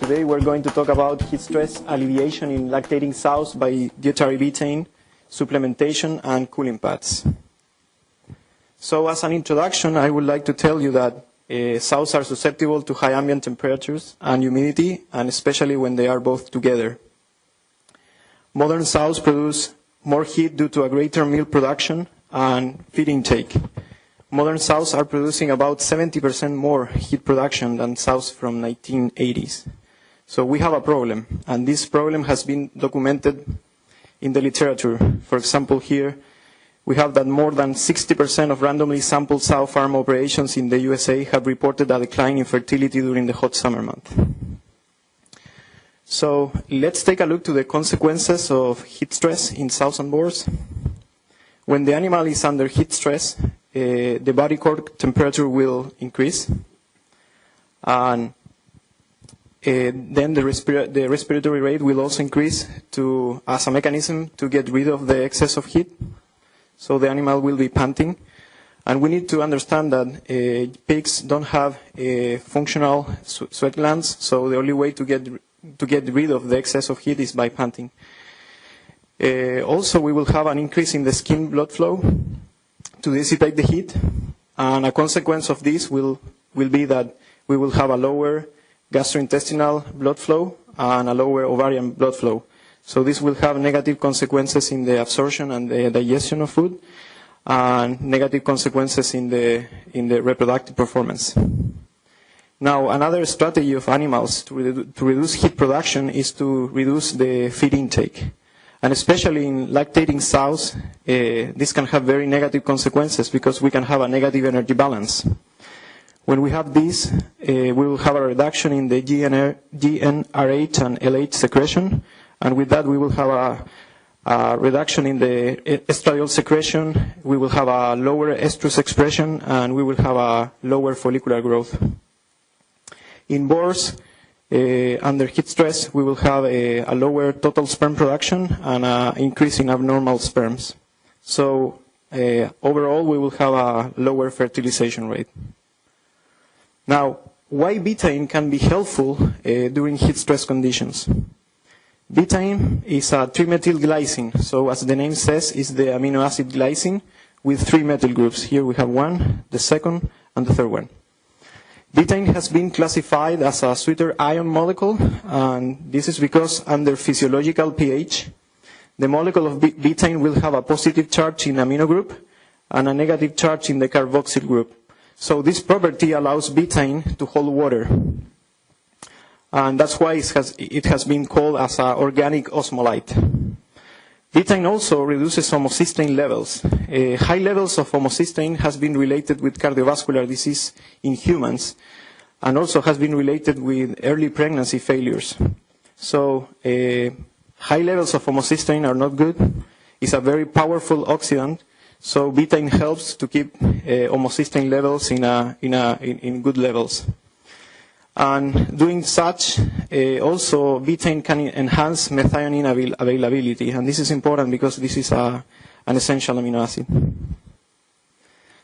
Today we're going to talk about heat stress alleviation in lactating sows by Dietary Betaine, supplementation, and cooling pads. So as an introduction, I would like to tell you that sows are susceptible to high ambient temperatures and humidity, and especially when they are both together. Modern sows produce more heat due to a greater milk production and feed intake. Modern sows are producing about 70% more heat production than sows from 1980s. So we have a problem, and this problem has been documented in the literature. For example, here we have that more than 60% of randomly sampled sow farm operations in the USA have reported a decline in fertility during the hot summer month. So let's take a look to the consequences of heat stress in sows and boars. When the animal is under heat stress, the body core temperature will increase, and then the respiratory rate will also increase as a mechanism to get rid of the excess of heat. So the animal will be panting. And we need to understand that pigs don't have functional sweat glands, so the only way to get rid of the excess of heat is by panting. Also, we will have an increase in the skin blood flow to dissipate the heat, and a consequence of this will be that we will have a lower gastrointestinal blood flow and a lower ovarian blood flow. So this will have negative consequences in the absorption and the digestion of food, and negative consequences in the reproductive performance. Now, another strategy of animals to reduce heat production is to reduce the feed intake. And especially in lactating sows, this can have very negative consequences because we can have a negative energy balance. When we have this, we will have a reduction in the GnRH and LH secretion, and with that we will have a reduction in the estradiol secretion, we will have a lower estrus expression, and we will have a lower follicular growth. In boars, under heat stress, we will have a lower total sperm production and an increase in abnormal sperms. So overall, we will have a lower fertilization rate. Now, why betaine can be helpful during heat stress conditions? Betaine is a trimethylglycine, so as the name says, it's the amino acid glycine with 3 methyl groups. Here we have one, the second, and the third one. Betaine has been classified as a sweeter ion molecule, and this is because under physiological pH, the molecule of betaine will have a positive charge in the amino group and a negative charge in the carboxyl group. So this property allows betaine to hold water. And that's why it has been called as an organic osmolyte. Betaine also reduces homocysteine levels. High levels of homocysteine has been related with cardiovascular disease in humans, and also has been related with early pregnancy failures. So high levels of homocysteine are not good. It's a very powerful oxidant. So betaine helps to keep homocysteine levels in good levels. And doing such, also betaine can enhance methionine availability, and this is important because this is an essential amino acid.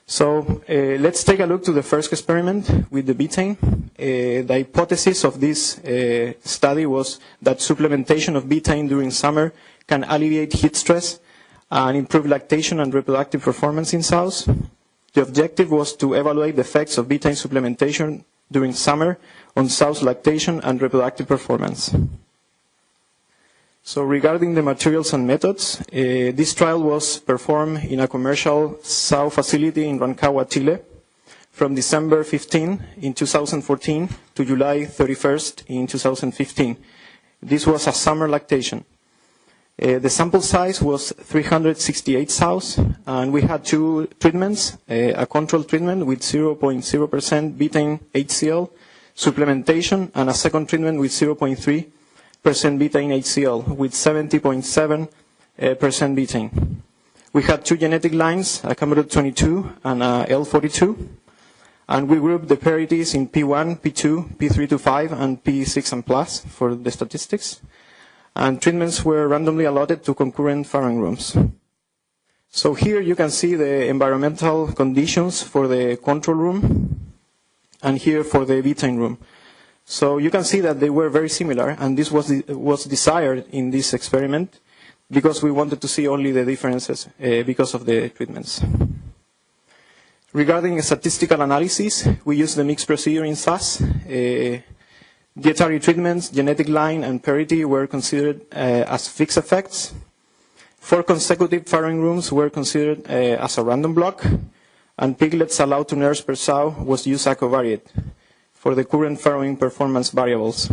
So let's take a look to the first experiment with the betaine. The hypothesis of this study was that supplementation of betaine during summer can alleviate heat stress and improve lactation and reproductive performance in sows. The objective was to evaluate the effects of betaine supplementation during summer on sows' lactation and reproductive performance. So regarding the materials and methods, this trial was performed in a commercial sow facility in Rancagua, Chile, from December 15 in 2014 to July 31st in 2015. This was a summer lactation. The sample size was 368 sows, and we had 2 treatments, a control treatment with 0.0% betaine HCl supplementation, and a second treatment with 0.3% betaine HCl with 70.7% betaine. We had 2 genetic lines, a Cameroon 22 and a L42, and we grouped the parities in P1, P2, P3 to 5, and P6 and plus for the statistics. And treatments were randomly allotted to concurrent farming rooms. So here you can see the environmental conditions for the control room. and here for the betaine room. So you can see that they were very similar, and this was desired in this experiment because we wanted to see only the differences because of the treatments. Regarding statistical analysis, we used the mixed procedure in SAS. Dietary treatments, genetic line, and parity were considered as fixed effects. 4 consecutive farrowing rooms were considered as a random block, and piglets allowed to nurse per sow was used a covariate for the current farrowing performance variables.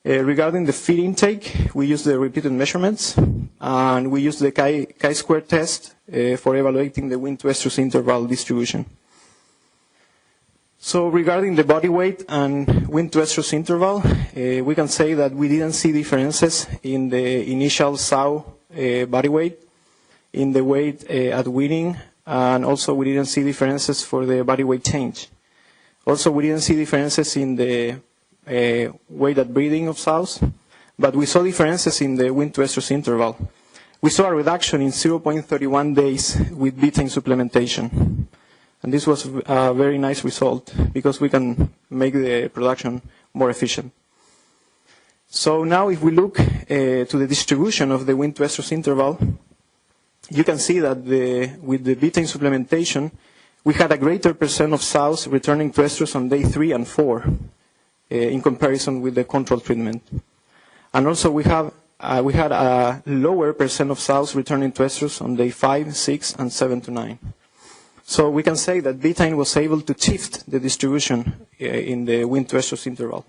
Regarding the feed intake, we used the repeated measurements, and we used the chi-square test for evaluating the wean to estrus interval distribution. So regarding the body weight and wean to estrus interval, we can say that we didn't see differences in the initial sow body weight, in the weight at weaning, and also we didn't see differences for the body weight change. Also, we didn't see differences in the weight at breeding of sows, but we saw differences in the wean to estrus interval. We saw a reduction in 0.31 days with betaine supplementation. And this was a very nice result because we can make the production more efficient. So now if we look to the distribution of the wean to estrus interval, you can see that with the betaine supplementation, we had a greater percent of sows returning to estrus on day 3 and 4 in comparison with the control treatment. And also we had a lower percent of sows returning to estrus on day 5, 6, and 7 to 9. So we can say that betaine was able to shift the distribution in the wean to estrus interval.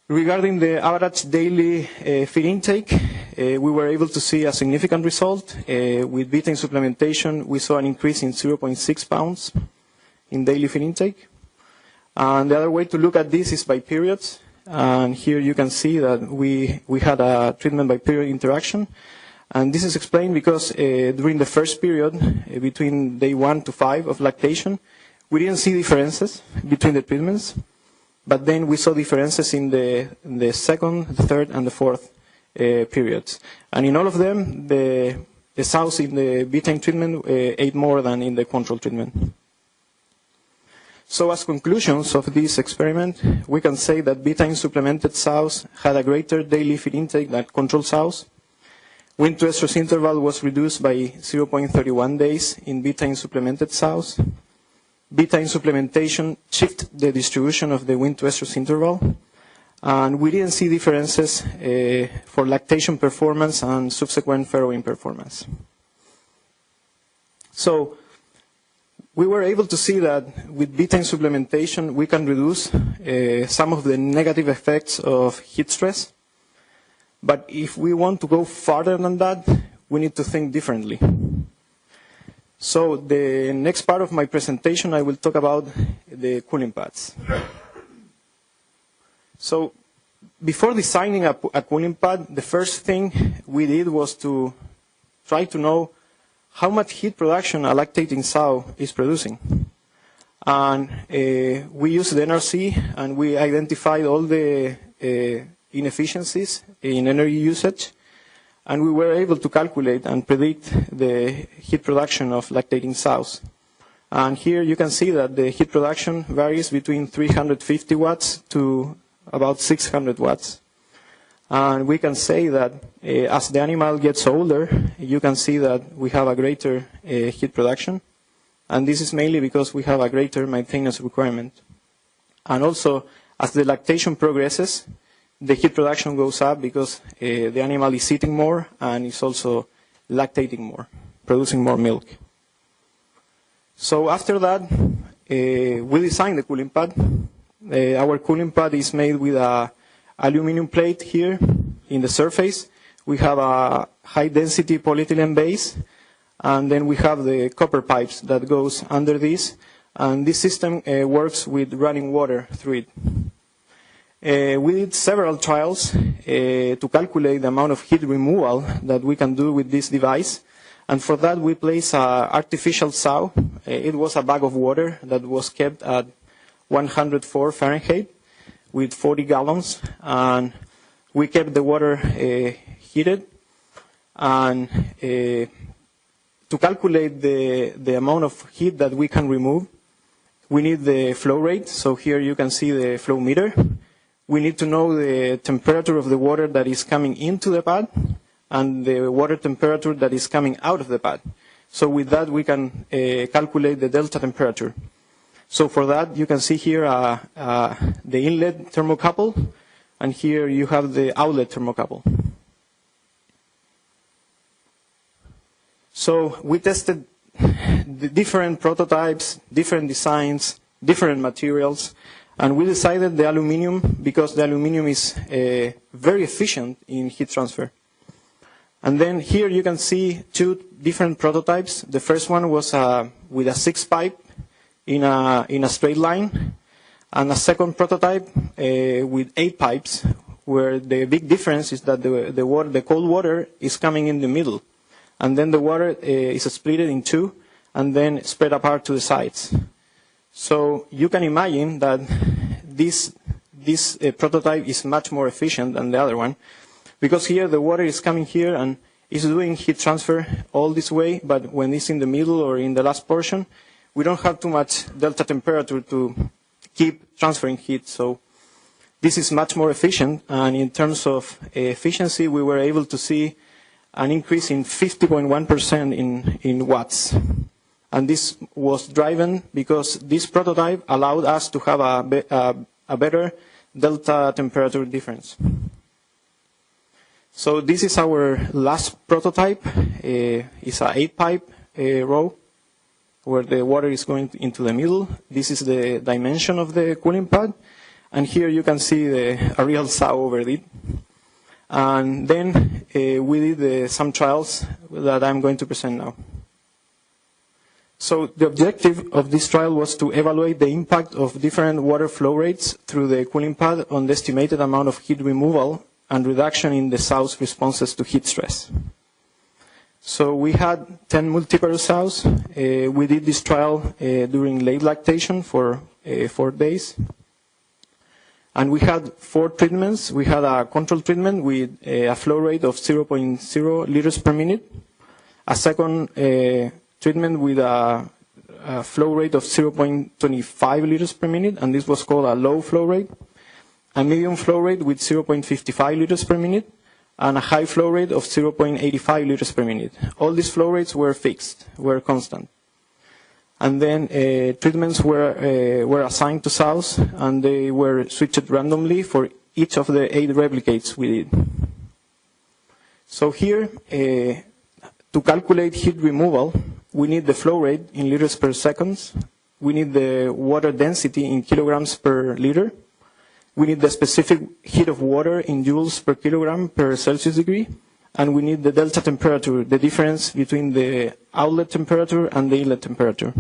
Regarding the average daily feed intake, we were able to see a significant result. With betaine supplementation, we saw an increase in 0.6 pounds in daily feed intake. And the other way to look at this is by periods. And here you can see that we had a treatment by period interaction. And this is explained because during the first period, between day 1 to 5 of lactation, we didn't see differences between the treatments. But then we saw differences in the second, the third, and the fourth periods. And in all of them, the sows in the betaine treatment ate more than in the control treatment. So as conclusions of this experiment, we can say that betaine supplemented sows had a greater daily feed intake than control sows. Wean to estrus interval was reduced by 0.31 days in betaine supplemented sows. Betaine supplementation shifted the distribution of the wean to estrus interval, and we didn't see differences for lactation performance and subsequent farrowing performance. So we were able to see that with betaine supplementation we can reduce some of the negative effects of heat stress, but if we want to go farther than that, we need to think differently. So the next part of my presentation, I will talk about the cooling pads. So before designing a cooling pad, the first thing we did was to try to know how much heat production a lactating sow is producing. And we used the NRC, and we identified all the inefficiencies in energy usage. And we were able to calculate and predict the heat production of lactating sows. And here you can see that the heat production varies between 350 watts to about 600 watts. And we can say that as the animal gets older, you can see that we have a greater heat production. And this is mainly because we have a greater maintenance requirement. And also, as the lactation progresses, the heat production goes up because the animal is eating more and is also lactating more, producing more milk. So after that, we designed the cooling pad. Our cooling pad is made with an aluminum plate here in the surface. We have a high-density polyethylene base, and then we have the copper pipes that goes under this. And this system works with running water through it. We did several trials to calculate the amount of heat removal that we can do with this device. And for that, we placed an artificial sow. It was a bag of water that was kept at 104 Fahrenheit with 40 gallons. And we kept the water heated. And to calculate the amount of heat that we can remove, We need the flow rate, so here you can see the flow meter. We need to know the temperature of the water that is coming into the pad and the water temperature that is coming out of the pad. So with that, we can calculate the delta temperature. So for that, you can see here the inlet thermocouple, and here you have the outlet thermocouple. So we tested the different prototypes, different designs, different materials, and we decided the aluminum because the aluminum is very efficient in heat transfer. And then here you can see two different prototypes. The first one was with a 6-pipe in a straight line, and a second prototype with 8 pipes, where the big difference is that the cold water is coming in the middle, and then the water is split in two and then spread apart to the sides. So you can imagine that this prototype is much more efficient than the other one, because here the water is coming here and is doing heat transfer all this way, but when it's in the middle or in the last portion, we don't have too much delta temperature to keep transferring heat. So this is much more efficient, and in terms of efficiency, we were able to see an increase in 50.1% in watts. And this was driven because this prototype allowed us to have a better delta temperature difference. So this is our last prototype. It's a 8-pipe row where the water is going into the middle. This is the dimension of the cooling pad. And here you can see a real sow over it. And then we did some trials that I'm going to present now. So the objective of this trial was to evaluate the impact of different water flow rates through the cooling pad on the estimated amount of heat removal and reduction in the sow's responses to heat stress. So we had 10 multiparous sows. We did this trial during late lactation for 4 days. And we had 4 treatments. We had a control treatment with a flow rate of 0.0 liters per minute, a second treatment with a flow rate of 0.25 liters per minute, and this was called a low flow rate, a medium flow rate with 0.55 liters per minute, and a high flow rate of 0.85 liters per minute. All these flow rates were fixed, were constant. And then treatments were assigned to sows, and they were switched randomly for each of the 8 replicates we did. So here, to calculate heat removal, we need the flow rate in liters per second. We need the water density in kilograms per liter. We need the specific heat of water in joules per kilogram per Celsius degree. And we need the delta temperature, the difference between the outlet temperature and the inlet temperature.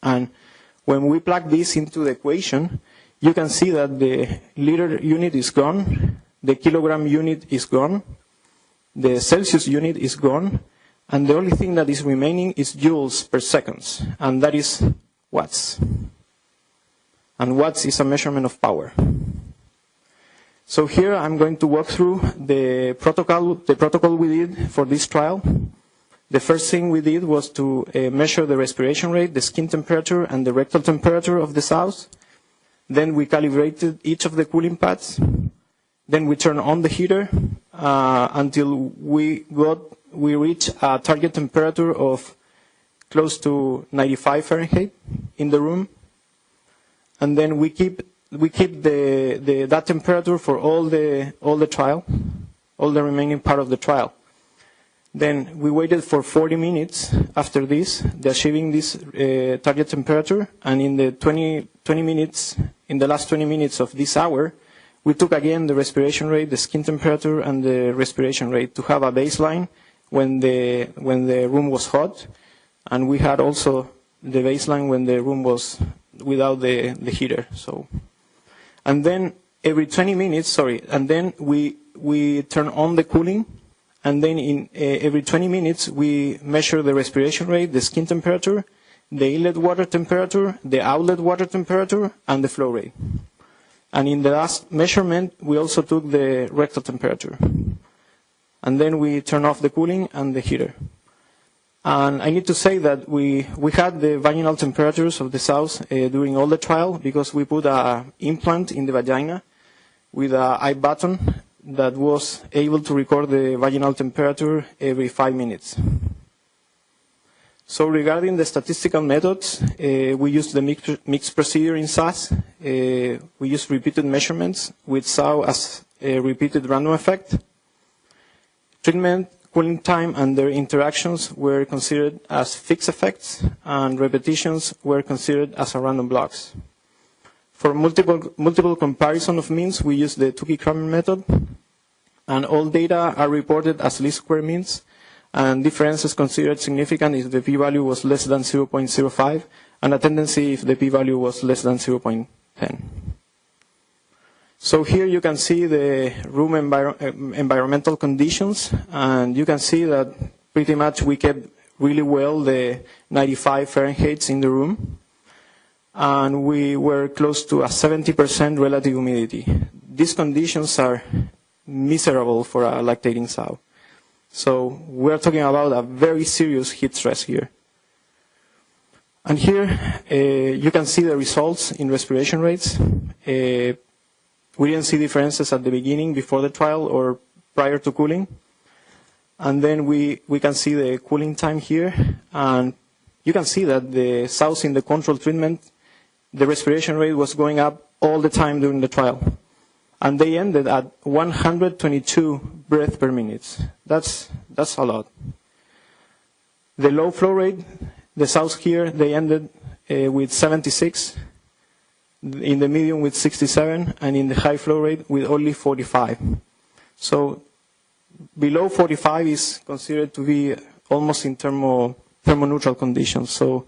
And when we plug this into the equation, you can see that the liter unit is gone, the kilogram unit is gone, the Celsius unit is gone, and the only thing that is remaining is joules per second, and that is watts. And watts is a measurement of power. So here I'm going to walk through the protocol we did for this trial. The first thing we did was to measure the respiration rate, the skin temperature, and the rectal temperature of the sows. Then we calibrated each of the cooling pads. Then we turned on the heater until we reached a target temperature of close to 95 Fahrenheit in the room. And then we keep that temperature for all the trial, all the remaining part of the trial. Then we waited for 40 minutes after this, achieving this target temperature, and in the 20 minutes, in the last 20 minutes of this hour, we took again the respiration rate, the skin temperature, and the respiration rate to have a baseline when the room was hot, and we had also the baseline when the room was without the heater. So. And then every 20 minutes, and then we turn on the cooling, and then in every 20 minutes we measure the respiration rate, the skin temperature, the inlet water temperature, the outlet water temperature, and the flow rate. And in the last measurement, we also took the rectal temperature. And then we turn off the cooling and the heater. And I need to say that we had the vaginal temperatures of the sows during all the trial because we put an implant in the vagina with an eye button that was able to record the vaginal temperature every 5 minutes. So regarding the statistical methods, we used the mixed procedure in SAS. We used repeated measurements with sow as a repeated random effect. Treatment, cooling time, and their interactions were considered as fixed effects, and repetitions were considered as a random blocks. For multiple comparison of means, we used the Tukey-Kramer method, and all data are reported as least square means, and differences considered significant if the p-value was less than 0.05, and a tendency if the p-value was less than 0.10. So here you can see the room environmental conditions, and you can see that pretty much we kept really well the 95 Fahrenheit in the room, and we were close to a 70% relative humidity. These conditions are miserable for a lactating sow. So we're talking about a very serious heat stress here. And here you can see the results in respiration rates. We didn't see differences at the beginning before the trial or prior to cooling. And then we can see the cooling time here. And you can see that the sows in the control treatment, the respiration rate was going up all the time during the trial. And they ended at 122 breaths per minute. That's a lot. The low flow rate, the sows here, they ended with 76, in the medium with 67, and in the high flow rate with only 45. So below 45 is considered to be almost in thermoneutral conditions. So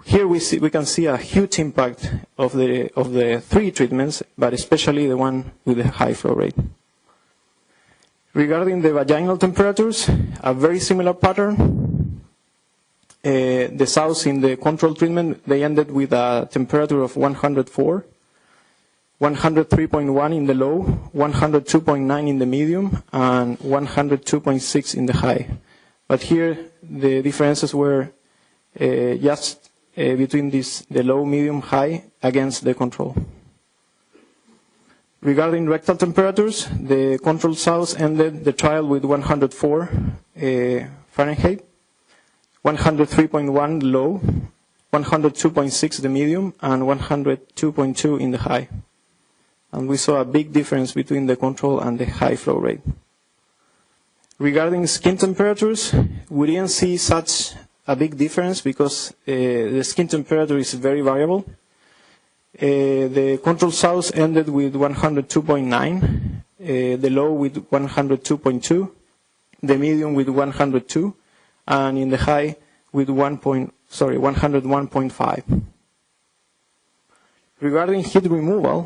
here we can see a huge impact of the three treatments, but especially the one with the high flow rate. Regarding the vaginal temperatures, a very similar pattern. The sows in the control treatment, they ended with a temperature of 104, 103.1 in the low, 102.9 in the medium, and 102.6 in the high. But here the differences were just between the low, medium, high against the control. Regarding rectal temperatures, the control sows ended the trial with 104 Fahrenheit, 103.1 low, 102.6 the medium, and 102.2 in the high. And we saw a big difference between the control and the high flow rate. Regarding skin temperatures, we didn't see such a big difference because the skin temperature is very variable. The control sows ended with 102.9, the low with 102.2, the medium with 102, and in the high with 101.5. Regarding heat removal,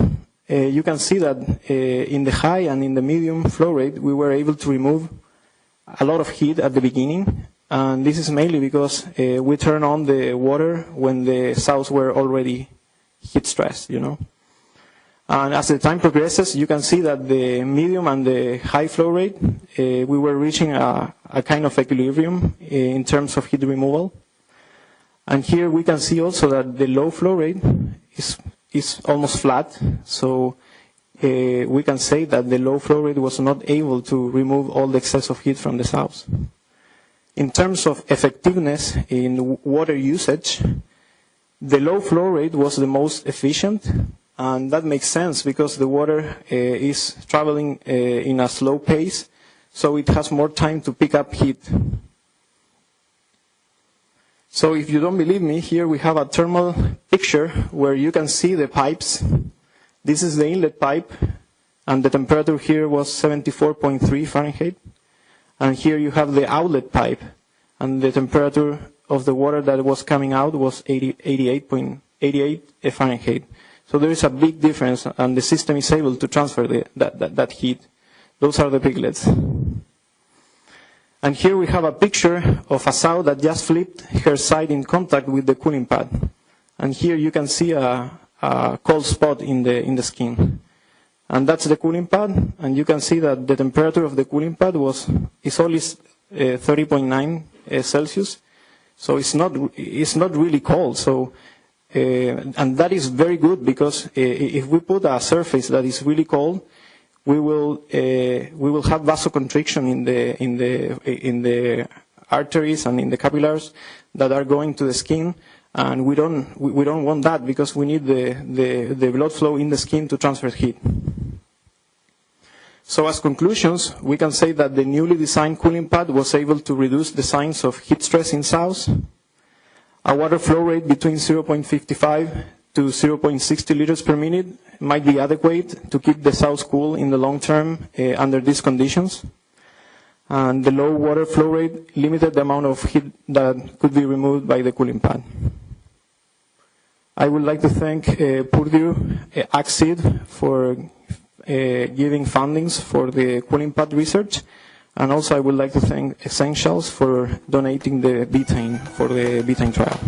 you can see that in the high and in the medium flow rate, we were able to remove a lot of heat at the beginning. And this is mainly because we turn on the water when the sows were already heat stressed, you know. And as the time progresses, you can see that the medium and the high flow rate, we were reaching a kind of equilibrium in terms of heat removal. And here we can see also that the low flow rate is almost flat. So we can say that the low flow rate was not able to remove all the excess of heat from the sows. In terms of effectiveness in water usage, the low flow rate was the most efficient, and that makes sense because the water is traveling in a slow pace, so it has more time to pick up heat. So if you don't believe me, here we have a thermal picture where you can see the pipes. This is the inlet pipe, and the temperature here was 74.3 Fahrenheit. And here you have the outlet pipe, and the temperature of the water that was coming out was 88 Fahrenheit. So there is a big difference, and the system is able to transfer that heat. Those are the piglets. And here we have a picture of a sow that just flipped her side in contact with the cooling pad. And here you can see a cold spot in the skin. And that's the cooling pad, and you can see that the temperature of the cooling pad is only 30.9 Celsius. So it's not really cold. So, and that is very good because if we put a surface that is really cold, we will have vasoconstriction in the arteries and in the capillaries that are going to the skin, and we don't want that because we need the blood flow in the skin to transfer heat. So as conclusions, we can say that the newly designed cooling pad was able to reduce the signs of heat stress in sows. A water flow rate between 0.55 to 0.60 liters per minute might be adequate to keep the sows cool in the long term under these conditions. And the low water flow rate limited the amount of heat that could be removed by the cooling pad. I would like to thank Purdue ACSID for giving fundings for the cooling pad research, and also I would like to thank Essentials for donating the betaine for the betaine trial.